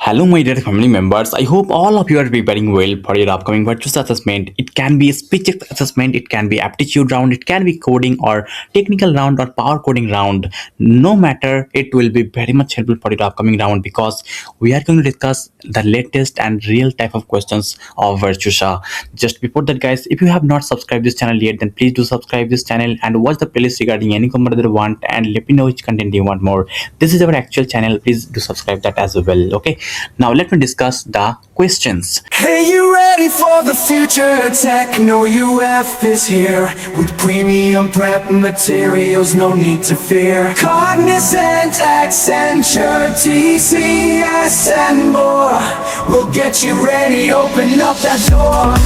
Hello, my dear family members. I hope all of you are preparing well for your upcoming Virtusa assessment. It can be a speech assessment, it can be aptitude round, it can be coding or technical round or power coding round. No matter, it will be very much helpful for your upcoming round because we are going to discuss the latest and real type of questions of Virtusa. Just before that, guys, if you have not subscribed this channel yet, then please do subscribe this channel and watch the playlist regarding any comment that you want and let me know which content you want more. This is our actual channel. Please do subscribe that as well. Okay. Now let me discuss the questions. Hey, you ready for the future? Tekno UF is here with premium prep materials, no need to fear. Cognizant, Accenture, TCS, and more. We'll get you ready, open up that door.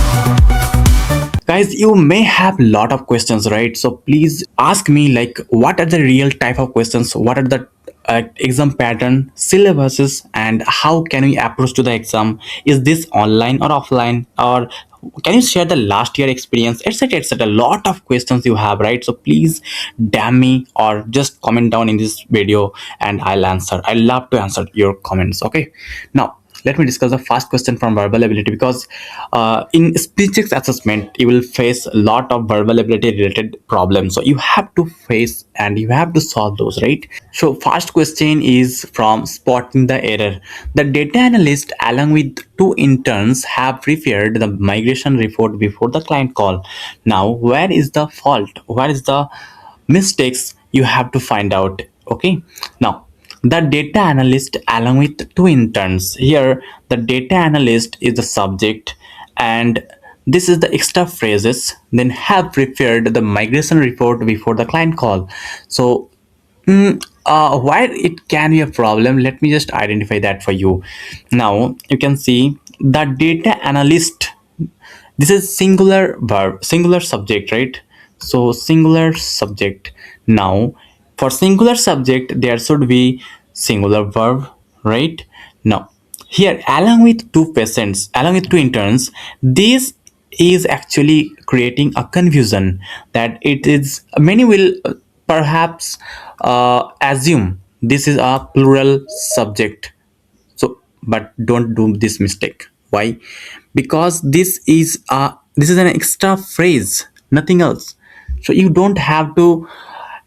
Guys, you may have a lot of questions, right? So please ask me like what are the real type of questions, what are the exam pattern, syllabuses, and how can we approach to the exam? Is this online or offline, or can you share the last year experience, etc, etc? A lot of questions you have, right? So please damn me or just comment down in this video and I'll answer. I love to answer your comments. Okay, now let me discuss the first question from verbal ability, because in speech assessment you will face a lot of verbal ability related problems, so you have to face and you have to solve those, right? So first question is from spotting the error. The data analyst along with two interns have prepared the migration report before the client call. Now where is the fault, where is the mistakes, you have to find out. Okay, now the data analyst along with two interns, here the data analyst is the subject and this is the extra phrases, then have prepared the migration report before the client call. So why it can be a problem, let me just identify that for you. Now you can see the data analyst, this is singular verb, singular subject, right? So singular subject. Now for singular subject there should be singular verb, right? Now here along with two patients, along with two interns, this is actually creating a confusion that it is, many will perhaps assume this is a plural subject. So but don't do this mistake. Why? Because this is an extra phrase, nothing else. So you don't have to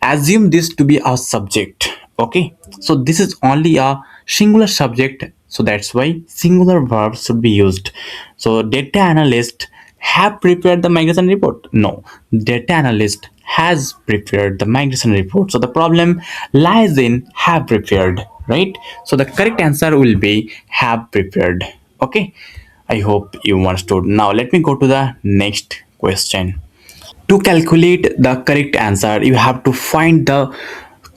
assume this to be a subject. Okay, so this is only a singular subject, so that's why singular verbs should be used. So data analyst have prepared the migration report, no, data analyst has prepared the migration report. So the problem lies in have prepared, right? So the correct answer will be have prepared. Okay, I hope you understood. Now let me go to the next question. To calculate the correct answer you have to find the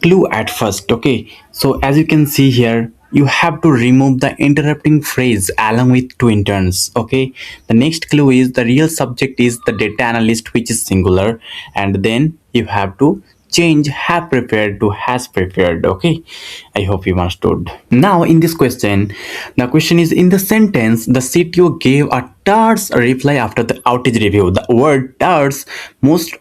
clue at first. Okay, so as you can see here, you have to remove the interrupting phrase along with two interns. Okay, the next clue is the real subject is the data analyst, which is singular, and then you have to change have prepared to has prepared. Okay, I hope you understood. Now in this question, the question is, in the sentence the CTO gave a terse reply after the outage review. The word terse most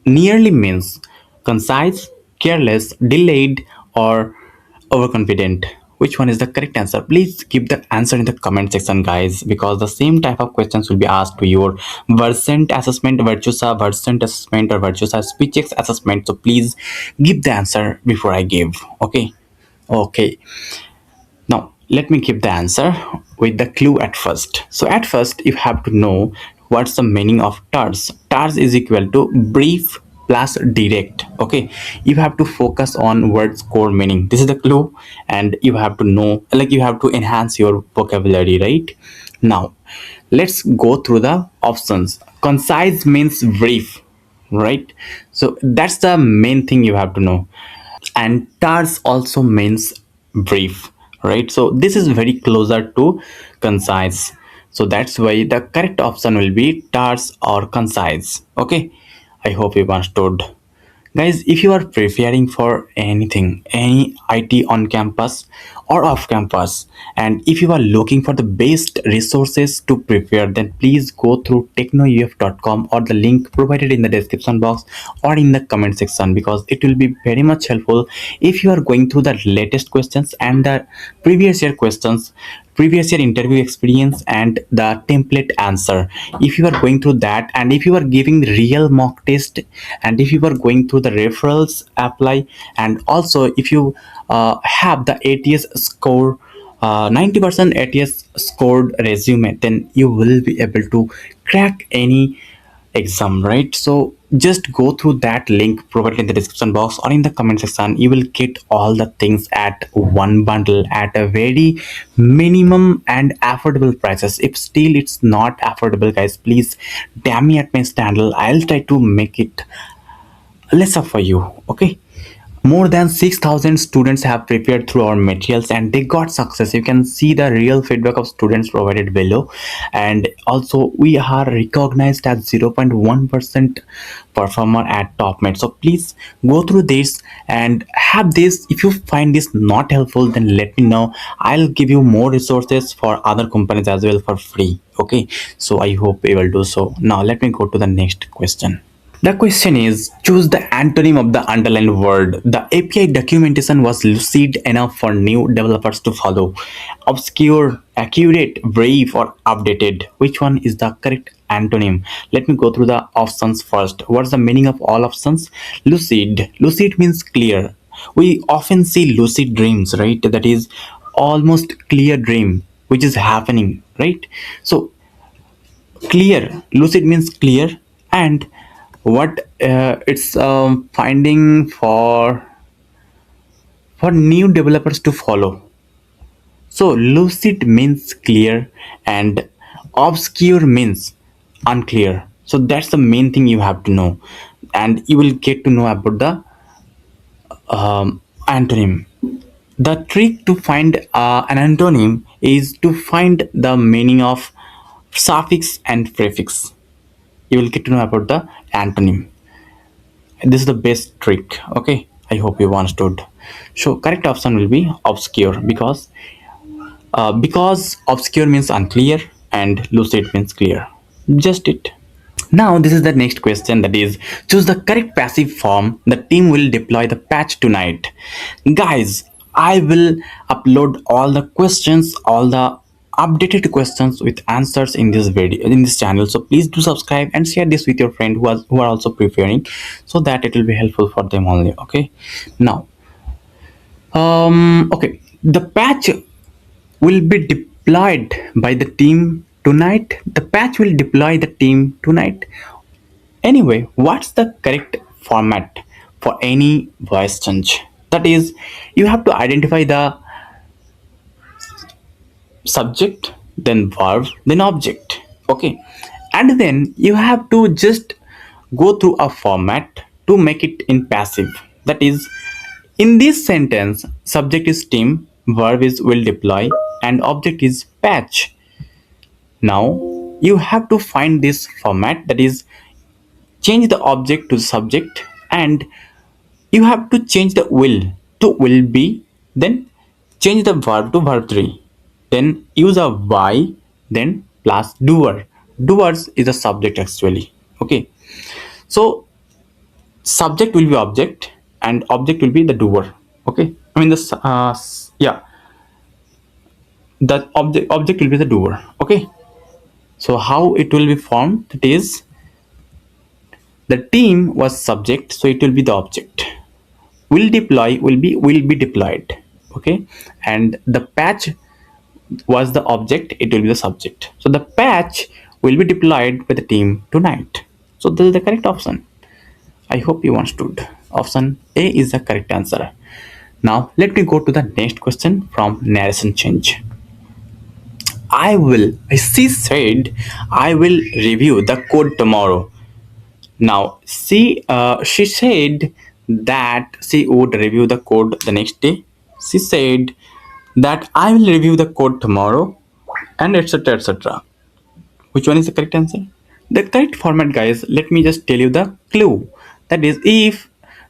nearly means concise, careless, delayed, or overconfident. Which one is the correct answer? Please give the answer in the comment section, guys, because the same type of questions will be asked to your Versant assessment, Virtusa Versant assessment, or Virtusa Speechex assessment. So please give the answer before I give. Okay, okay. Now let me give the answer with the clue at first. So at first you have to know what's the meaning of terse. Terse is equal to brief plus direct. Okay, you have to focus on words core meaning. This is the clue, and you have to know, like you have to enhance your vocabulary, right? Now let's go through the options. Concise means brief, right? So that's the main thing you have to know. And terse also means brief, right? So this is very closer to concise, so that's why the correct option will be terse or concise. Okay, I hope you understood. Guys, if you are preparing for anything, any IT on campus or off campus, and if you are looking for the best resources to prepare, then please go through teknouf.com or the link provided in the description box or in the comment section, because it will be very much helpful if you are going through the latest questions and the previous year questions previous year interview experience and the template answer. If you are going through that, and if you are giving real mock test, and if you are going through the referrals apply, and also if you have the ATS score, 90% ATS scored resume, then you will be able to crack any exam, right? So just go through that link provided in the description box or in the comment section. You will get all the things at one bundle at a very minimum and affordable prices. If still it's not affordable, guys, please damn me at my channel. I'll try to make it lesser for you. Okay, more than 6,000 students have prepared through our materials and they got success. You can see the real feedback of students provided below. And also we are recognized as 0.1% performer at TopMate. So please go through this and have this. If you find this not helpful, then let me know. I'll give you more resources for other companies as well for free. Okay, so I hope you will do so. Now let me go to the next question. The question is, choose the antonym of the underlined word. The API documentation was lucid enough for new developers to follow. Obscure, accurate, brief, or updated. Which one is the correct antonym? Let me go through the options first. What's the meaning of all options? Lucid. Lucid means clear. We often see lucid dreams, right? That is almost clear dream which is happening, right? So clear, lucid means clear. And what it's finding for new developers to follow. So lucid means clear and obscure means unclear. So that's the main thing you have to know, and you will get to know about the antonym. The trick to find an antonym is to find the meaning of suffix and prefix. You will get to know about the antonym. This is the best trick. Okay, I hope you understood. So correct option will be obscure, because obscure means unclear and lucid means clear. Just it. Now this is the next question, that is, choose the correct passive form. The team will deploy the patch tonight. Guys, I will upload all the questions, all the updated questions with answers in this video, in this channel. So please do subscribe and share this with your friend who are also preparing, so that it will be helpful for them only. Okay. Now okay, the patch will be deployed by the team tonight. The patch will deploy the team tonight. Anyway, what's the correct format for any voice change? That is, you have to identify the subject, then verb, then object. Okay, and then you have to just go through a format to make it in passive. That is, in this sentence, subject is team, verb is will deploy, and object is patch. Now you have to find this format, that is, change the object to subject, and you have to change the will be, then change the verb to verb 3, then use a y, then plus doer. Doers is a subject actually. Okay, so subject will be object and object will be the doer. Okay, I mean the yeah, the object will be the doer. Okay, so how it will be formed, that is, the team was subject, so it will be the object. Will deploy will be deployed. Okay, and the patch was the object, it will be the subject. So the patch will be deployed by the team tonight. So this is the correct option. I hope you understood. Option A is the correct answer. Now let me go to the next question from narration change. She said I will review the code tomorrow. Now, she said that she would review the code the next day. She said that I will review the code tomorrow, and etc. etc. Which one is the correct answer? The correct format, guys, let me just tell you the clue. That is, if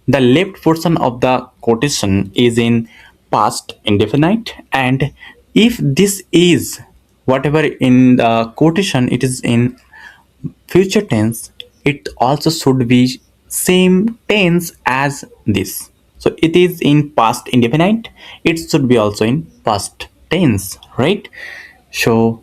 the left portion of the quotation is in past indefinite, and if this is whatever in the quotation it is in future tense, it also should be same tense as this. So it is in past indefinite, it should be also in past tense, right? So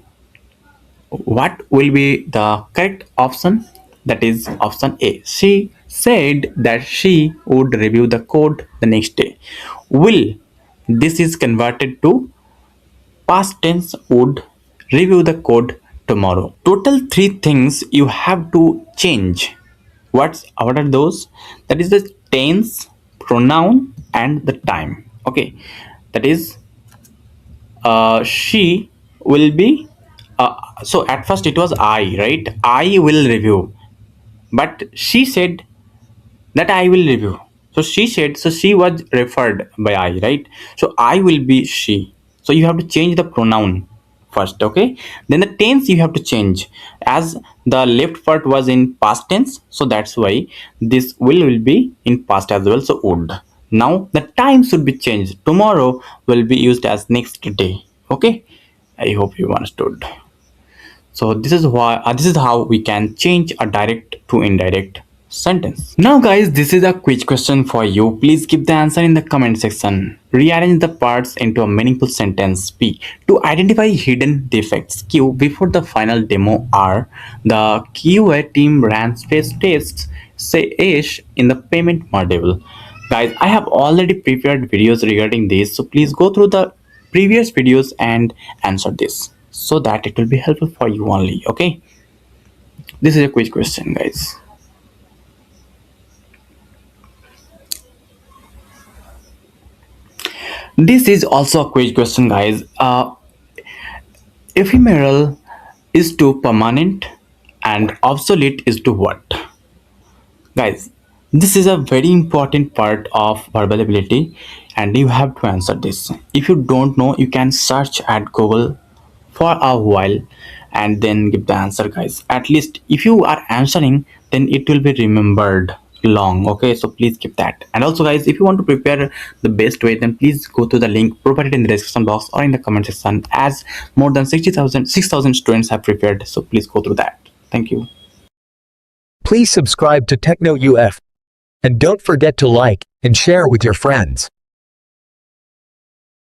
what will be the correct option? That is option A. She said that she would review the code the next day. Will, this is converted to past tense, would review the code tomorrow. Total three things you have to change. What are those? That is the tense, pronoun, and the time. Okay, that is she will be so at first it was I, right? I will review, but she said that I will review. So she said, so she was referred by I, right? So I will be she. So you have to change the pronoun first, okay? Then the tense you have to change, as the left part was in past tense, so that's why this will be in past as well, so would. Now the time should be changed. Tomorrow will be used as next day, okay? I hope you understood. So this is how we can change a direct to indirect sentence. Now guys, this is a quiz question for you. Please give the answer in the comment section. Rearrange the parts into a meaningful sentence. B. To identify hidden defects. Q. Before the final demo. R. The QA team ran space tests. Say ish in the payment module. Guys, I have already prepared videos regarding this, so please go through the previous videos and answer this so that it will be helpful for you only. Okay, this is a quick question, guys. This is also a quick question, guys. Ephemeral is to permanent and obsolete is to what? Guys, this is a very important part of verbal ability and you have to answer this. If you don't know, you can search at Google for a while and then give the answer, guys. At least if you are answering, then it will be remembered long. Okay, so please keep that. And also guys, if you want to prepare the best way, then please go to the link provided in the description box or in the comment section, as more than 6,000 students have prepared. So please go through that. Thank you. Please subscribe to Tekno UF. And don't forget to like and share with your friends.